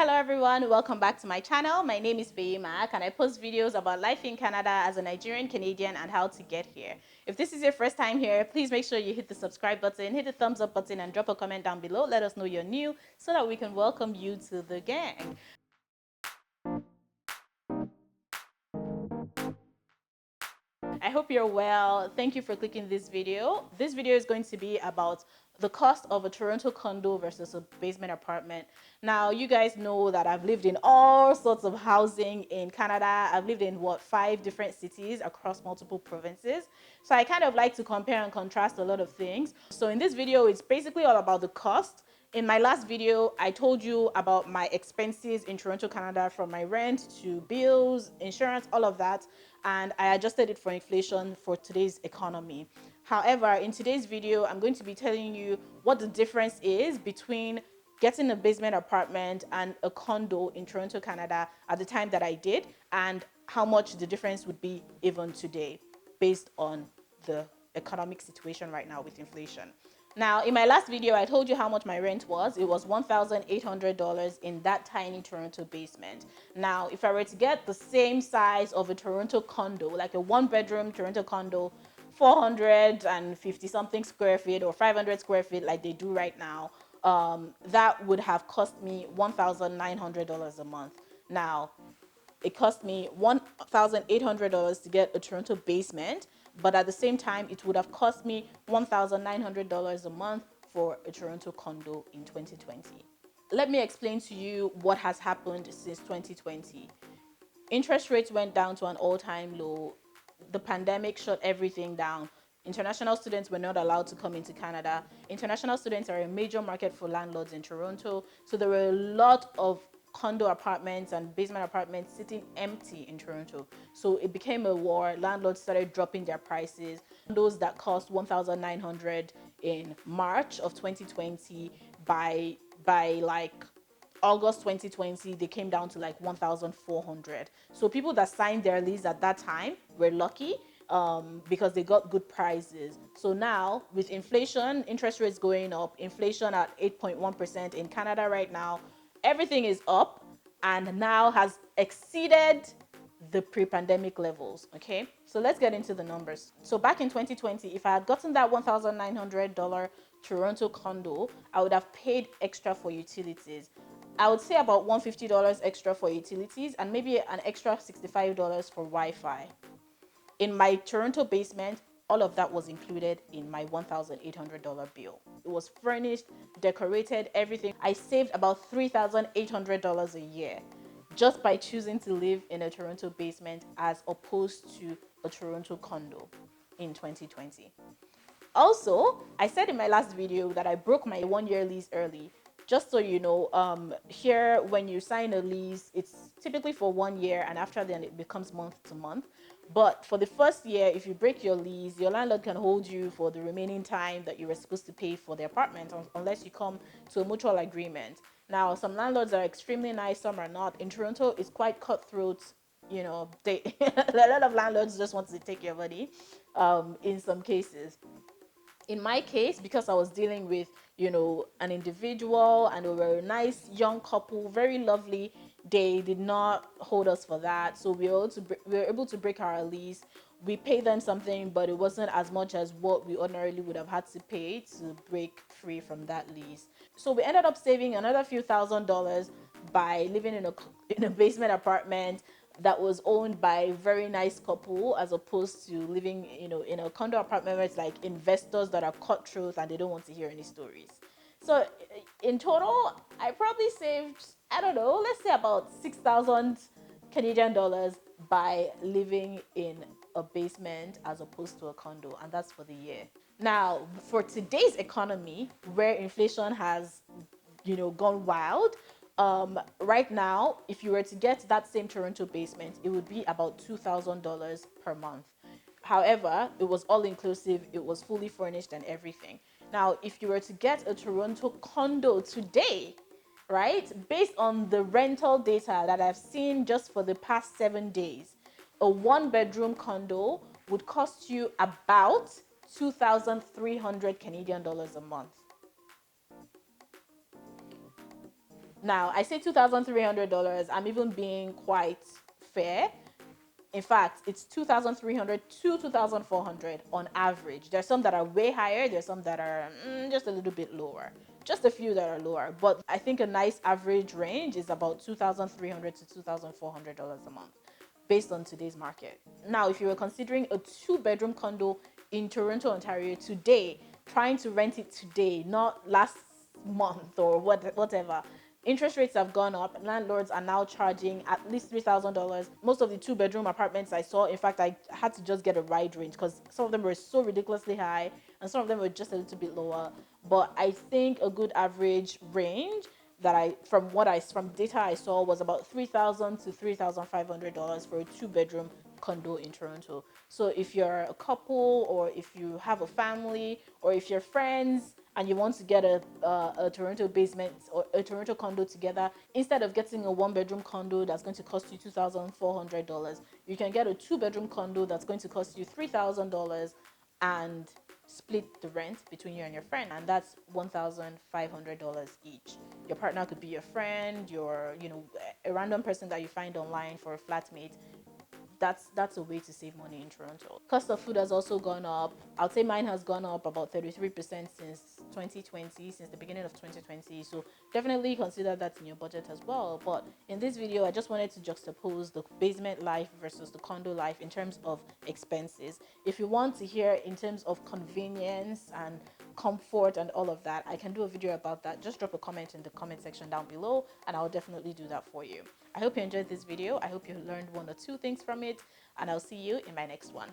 Hello everyone, welcome back to my channel. My name is Mac and I post videos about life in Canada as a Nigerian Canadian and how to get here. If this is your first time here, please make sure you hit the subscribe button, hit the thumbs up button and drop a comment down below. Let us know you're new so that we can welcome you to the gang. I hope you're well. Thank you for clicking this video. This video is going to be about the cost of a Toronto condo versus a basement apartment. Now, you guys know that I've lived in all sorts of housing in Canada. I've lived in 5 different cities across multiple provinces. So I kind of like to compare and contrast a lot of things. So in this video, it's basically all about the cost. In my last video, I told you about my expenses in Toronto, Canada, from my rent to bills, insurance, all of that. And I adjusted it for inflation for today's economy. However, in today's video, I'm going to be telling you what the difference is between getting a basement apartment and a condo in Toronto, Canada at the time that I did, and how much the difference would be even today based on the economic situation right now with inflation. Now, in my last video, I told you how much my rent was. It was $1,800 in that tiny Toronto basement. Now, if I were to get the same size of a Toronto condo, like a one-bedroom Toronto condo, 450 something square feet or 500 square feet like they do right now, that would have cost me $1,900 a month. Now, it cost me $1,800 to get a Toronto basement, but at the same time, it would have cost me $1,900 a month for a Toronto condo in 2020. Let me explain to you what has happened since 2020. Interest rates went down to an all-time low. The pandemic shut everything down. International students were not allowed to come into Canada. International students are a major market for landlords in Toronto, so there were a lot of condo apartments and basement apartments sitting empty in Toronto. So it became a war. Landlords started dropping their prices. Those that cost $1,900 in March of 2020, by like August 2020, they came down to like 1,400. So people that signed their lease at that time were lucky because they got good prices. So now with inflation, interest rates going up, inflation at 8.1% in Canada right now, everything is up and now has exceeded the pre-pandemic levels. Okay, so let's get into the numbers. So back in 2020, if I had gotten that $1,900 Toronto condo, I would have paid extra for utilities. I would say about $150 extra for utilities and maybe an extra $65 for Wi-Fi. In my Toronto basement, all of that was included in my $1,800 bill. It was furnished, decorated, everything. I saved about $3,800 a year just by choosing to live in a Toronto basement as opposed to a Toronto condo in 2020. Also, I said in my last video that I broke my 1-year lease early. Just so you know, here when you sign a lease, it's typically for 1 year and after then it becomes month to month. But for the first year, if you break your lease, your landlord can hold you for the remaining time that you were supposed to pay for the apartment unless you come to a mutual agreement. Now, some landlords are extremely nice, some are not. In Toronto, it's quite cutthroat. You know, they a lot of landlords just want to take your money in some cases. In my case, because I was dealing with, an individual and they were a nice young couple, very lovely, they did not hold us for that. So we were able to break our lease. We paid them something, but it wasn't as much as what we ordinarily would have had to pay to break free from that lease. So we ended up saving another few $1,000s by living in a basement apartment that was owned by a very nice couple, as opposed to living, in a condo apartment where it's like investors that are cutthroat and they don't want to hear any stories. So in total, I probably saved, I don't know, let's say about 6,000 Canadian dollars by living in a basement as opposed to a condo, and that's for the year. Now, for today's economy, where inflation has, gone wild, right now, if you were to get that same Toronto basement, it would be about $2,000 per month. However, it was all inclusive, it was fully furnished and everything. Now, if you were to get a Toronto condo today, right, based on the rental data that I've seen just for the past 7 days, a 1-bedroom condo would cost you about 2,300 Canadian dollars a month. Now, I say $2,300. I'm even being quite fair. In fact, it's 2,300 to 2,400 on average. There's some that are way higher, there's some that are just a little bit lower. Just a few that are lower, but I think a nice average range is about 2,300 to $2,400 a month based on today's market. Now, if you were considering a two-bedroom condo in Toronto, Ontario today, trying to rent it today, not last month or whatever, interest rates have gone up. Landlords are now charging at least $3,000. Most of the two-bedroom apartments I saw, in fact, I had to just get a wide range because some of them were so ridiculously high and some of them were just a little bit lower. But I think a good average range that from data I saw was about $3,000 to $3,500 for a two-bedroom condo in Toronto. So if you're a couple, or if you have a family, or if you're friends and you want to get a Toronto basement or a Toronto condo together, instead of getting a one-bedroom condo that's going to cost you $2,400, you can get a two-bedroom condo that's going to cost you $3,000 and split the rent between you and your friend, and that's $1,500 each. Your partner could be your friend, a random person that you find online for a flatmate. That's a way to save money in Toronto. Cost of food has also gone up. I'll say mine has gone up about 33% since 2020, since the beginning of 2020. So definitely consider that in your budget as well. But in this video, I just wanted to juxtapose the basement life versus the condo life in terms of expenses. If you want to hear in terms of convenience and comfort and all of that, I can do a video about that. Just drop a comment in the comment section down below and I'll definitely do that for you. I hope you enjoyed this video. I hope you learned one or two things from it, and I'll see you in my next one.